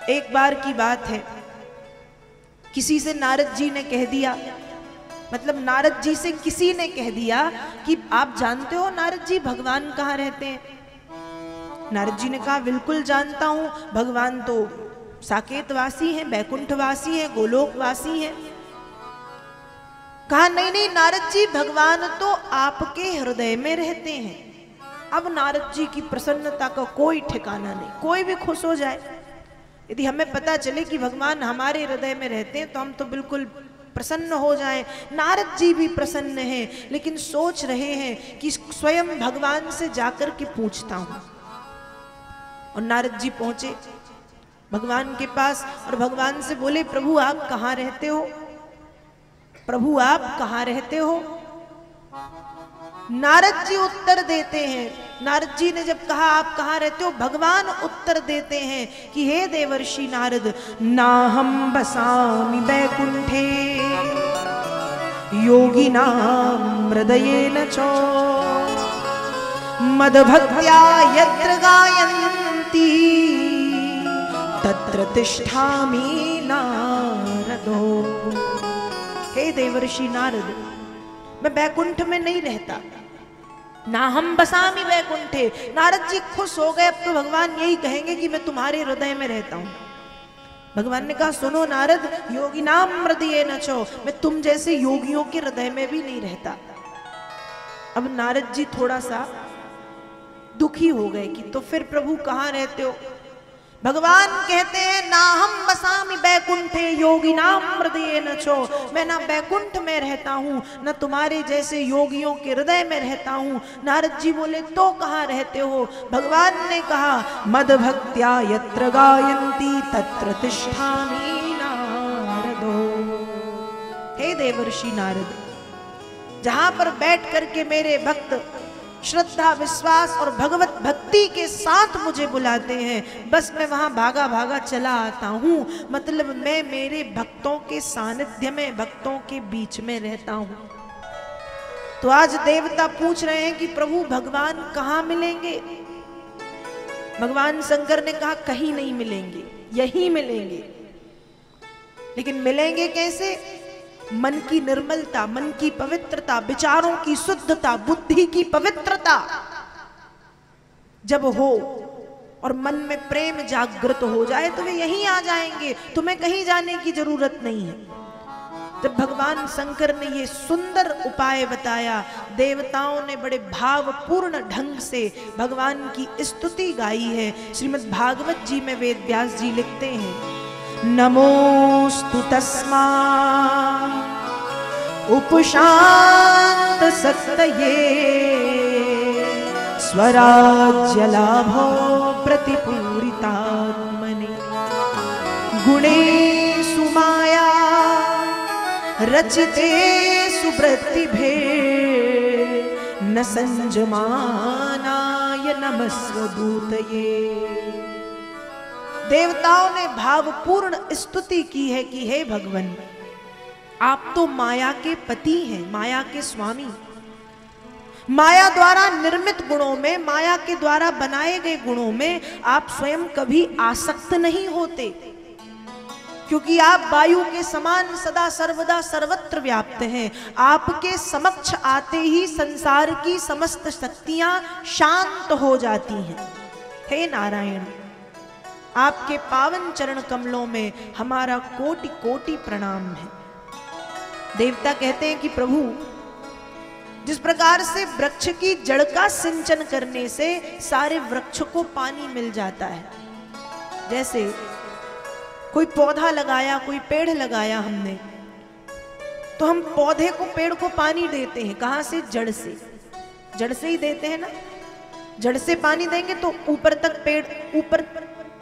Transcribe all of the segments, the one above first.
एक बार की बात है, किसी से नारद जी ने कह दिया, मतलब नारद जी से किसी ने कह दिया कि आप जानते हो नारद जी भगवान कहाँ रहते हैं? नारद जी ने कहा बिल्कुल जानता हूं, भगवान तो साकेतवासी हैं, बैकुंठवासी हैं, गोलोकवासी हैं। कहा नहीं नहीं नारद जी, भगवान तो आपके हृदय में रहते हैं। अब नारद जी की प्रसन्नता का कोई ठिकाना नहीं, कोई भी खुश हो जाए। यदि हमें पता चले कि भगवान हमारे हृदय में रहते हैं तो हम तो बिल्कुल प्रसन्न हो जाएं। नारद जी भी प्रसन्न हैं, लेकिन सोच रहे हैं कि स्वयं भगवान से जाकर के पूछता हूं। और नारद जी पहुंचे भगवान के पास और भगवान से बोले, प्रभु आप कहाँ रहते हो? प्रभु आप कहाँ रहते हो? नारद जी उत्तर देते हैं, नारद जी ने जब कहा आप कहाँ रहते हो, भगवान उत्तर देते हैं कि हे देवर्षि नारद, नाहं बसामि वैकुंठे योगिनां हृदयेन च मदभक्त्या यत्र गायन्ति तत्र तिष्ठामि नारदो। हे देवर्षि नारद, मैं बैकुंठ में नहीं रहता, ना हम बसामी वैकुंठे। नारद जी खुश हो गए, अब तो भगवान यही कहेंगे कि मैं तुम्हारे हृदय में रहता हूं। भगवान ने कहा सुनो नारद, योगी नाम हृदयेन च, मैं तुम जैसे योगियों के हृदय में भी नहीं रहता। अब नारद जी थोड़ा सा दुखी हो गए कि तो फिर प्रभु कहाँ रहते हो? भगवान कहते हैं ना हम बसामी बैकुंठे योगिनां हृदयेन च, मैं ना बैकुंठ में रहता हूँ, न तुम्हारे जैसे योगियों के हृदय में रहता हूँ। नारद जी बोले तो कहाँ रहते हो? भगवान ने कहा मदभक्त्या यत्र गायन्ति तत्र तिष्ठामि नारदो। हे देवर्षि नारद, जहां पर बैठ करके मेरे भक्त श्रद्धा विश्वास और भगवत भक्ति के साथ मुझे बुलाते हैं, बस मैं वहां भागा भागा चला आता हूं। मतलब मैं मेरे भक्तों के सानिध्य में, भक्तों के बीच में रहता हूं। तो आज देवता पूछ रहे हैं कि प्रभु भगवान कहाँ मिलेंगे? भगवान शंकर ने कहा कहीं नहीं मिलेंगे, यहीं मिलेंगे। लेकिन मिलेंगे कैसे? मन की निर्मलता, मन की पवित्रता, विचारों की शुद्धता, बुद्धि की पवित्रता जब हो और मन में प्रेम जागृत हो जाए तो वे यहीं आ जाएंगे, तुम्हें कहीं जाने की जरूरत नहीं है। जब भगवान शंकर ने ये सुंदर उपाय बताया, देवताओं ने बड़े भावपूर्ण ढंग से भगवान की स्तुति गाई है। श्रीमद् भागवत जी में वेद व्यास जी लिखते हैं, नमोस्तु तस्मा उपशांत सत्तये स्वराज्य लाभो प्रतिपूरितात्मने गुणेषु माया रचिते सुवृत्तिभे न संजमानाय नमस्वदूतये। देवताओं ने भावपूर्ण स्तुति की है कि हे भगवान, आप तो माया के पति हैं, माया के स्वामी। माया द्वारा निर्मित गुणों में, माया के द्वारा बनाए गए गुणों में आप स्वयं कभी आसक्त नहीं होते, क्योंकि आप वायु के समान सदा सर्वदा सर्वत्र व्याप्त हैं। आपके समक्ष आते ही संसार की समस्त शक्तियां शांत हो जाती हैं। हे नारायण, आपके पावन चरण कमलों में हमारा कोटि कोटि प्रणाम है। देवता कहते हैं कि प्रभु, जिस प्रकार से वृक्ष की जड़ का सिंचन करने से सारे वृक्ष को पानी मिल जाता है, जैसे कोई पौधा लगाया, कोई पेड़ लगाया हमने, तो हम पौधे को, पेड़ को पानी देते हैं। कहां से? जड़ से। जड़ से ही देते हैं ना। जड़ से पानी देंगे तो ऊपर तक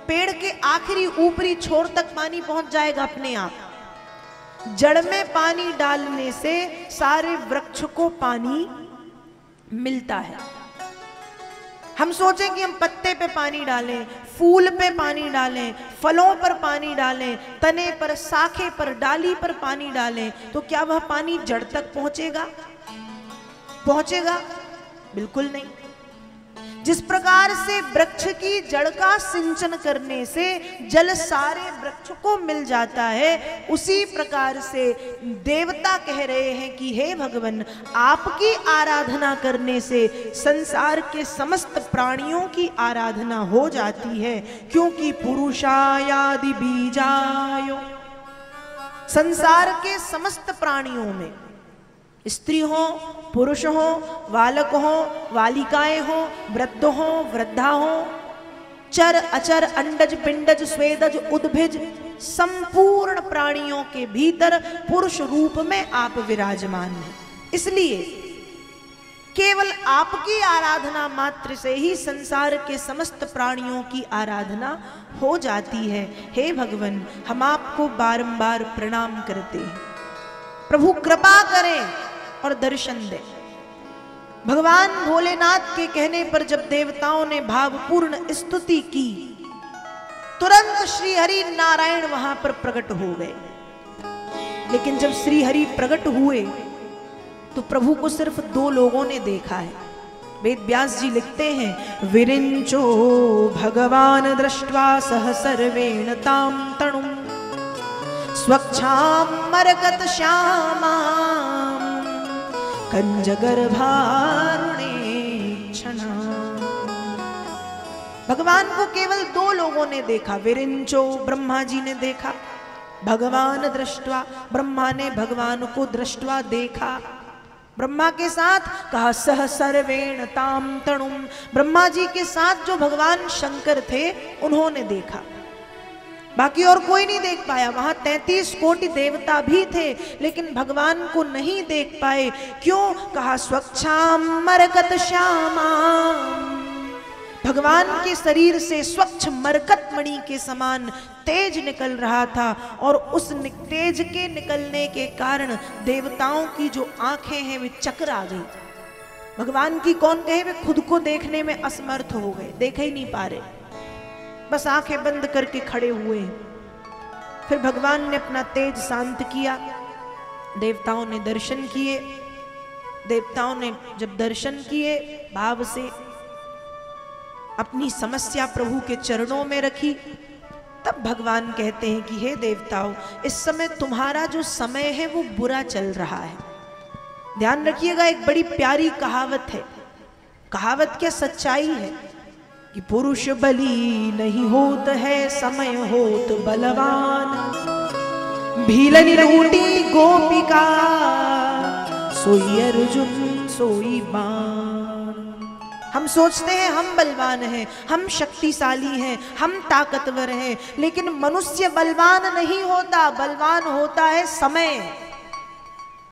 पेड़ के आखिरी ऊपरी छोर तक पानी पहुंच जाएगा अपने आप। जड़ में पानी डालने से सारे वृक्ष को पानी मिलता है। हम सोचें कि हम पत्ते पे पानी डालें, फूल पे पानी डालें, फलों पर पानी डालें, तने पर, शाखे पर, डाली पर पानी डालें, तो क्या वह पानी जड़ तक पहुंचेगा? पहुंचेगा? बिल्कुल नहीं। जिस प्रकार से वृक्ष की जड़ का सिंचन करने से जल सारे वृक्ष को मिल जाता है, उसी प्रकार से देवता कह रहे हैं कि हे भगवान, आपकी आराधना करने से संसार के समस्त प्राणियों की आराधना हो जाती है, क्योंकि पुरुषायादि बीजायो, संसार के समस्त प्राणियों में स्त्री हो, पुरुष हो, बालक हो, बालिकाएं हो, वृद्ध हो, वृद्धा हो, चर अचर, अंडज पिंडज स्वेदज उद्भिज, संपूर्ण प्राणियों के भीतर पुरुष रूप में आप विराजमान हैं। इसलिए केवल आपकी आराधना मात्र से ही संसार के समस्त प्राणियों की आराधना हो जाती है। हे भगवान, हम आपको बारंबार प्रणाम करते हैं, प्रभु कृपा करें और दर्शन दे। भगवान भोलेनाथ के कहने पर जब देवताओं ने भावपूर्ण स्तुति की, तुरंत श्री हरि नारायण वहां पर प्रकट हो गए। लेकिन जब श्री हरि प्रकट हुए तो प्रभु को सिर्फ 2 लोगों ने देखा है। वेद व्यास जी लिखते हैं, विरिंचो भगवान दृष्ट्वा सह सर्वेण ताम तणुम स्वच्छाम मरकत श्यामाम कंजगर्भारुणे क्षणा। भगवान को केवल 2 लोगों ने देखा। विरिंचो, ब्रह्मा जी ने देखा, भगवान दृष्ट्वा, ब्रह्मा ने भगवान को दृष्ट्वा देखा। ब्रह्मा के साथ कहा सह सर्वेण ताम तणुम, ब्रह्मा जी के साथ जो भगवान शंकर थे उन्होंने देखा। बाकी और कोई नहीं देख पाया। वहां 33 कोटि देवता भी थे, लेकिन भगवान को नहीं देख पाए। क्यों? कहा स्वच्छाम मरकत श्यामाम, भगवान के शरीर से स्वच्छ मरकत मणि के समान तेज निकल रहा था, और उस तेज के निकलने के कारण देवताओं की जो आंखें हैं वे चकरा गई। भगवान की कौन कहे, वे खुद को देखने में असमर्थ हो गए, देख ही नहीं पा रहे, बस आंखें बंद करके खड़े हुए। फिर भगवान ने अपना तेज शांत किया, देवताओं ने दर्शन किए। देवताओं ने जब दर्शन किए, भाव से अपनी समस्या प्रभु के चरणों में रखी, तब भगवान कहते हैं कि हे देवताओं, इस समय तुम्हारा जो समय है वो बुरा चल रहा है। ध्यान रखिएगा, एक बड़ी प्यारी कहावत है। कहावत क्या, सच्चाई है कि पुरुष बली नहीं होत है, समय होत बलवान। भीलन रूटी गोपिका, सोई अर्जुन सोई बाण। हम सोचते हैं हम बलवान हैं, हम शक्तिशाली हैं, हम ताकतवर हैं, लेकिन मनुष्य बलवान नहीं होता, बलवान होता है समय।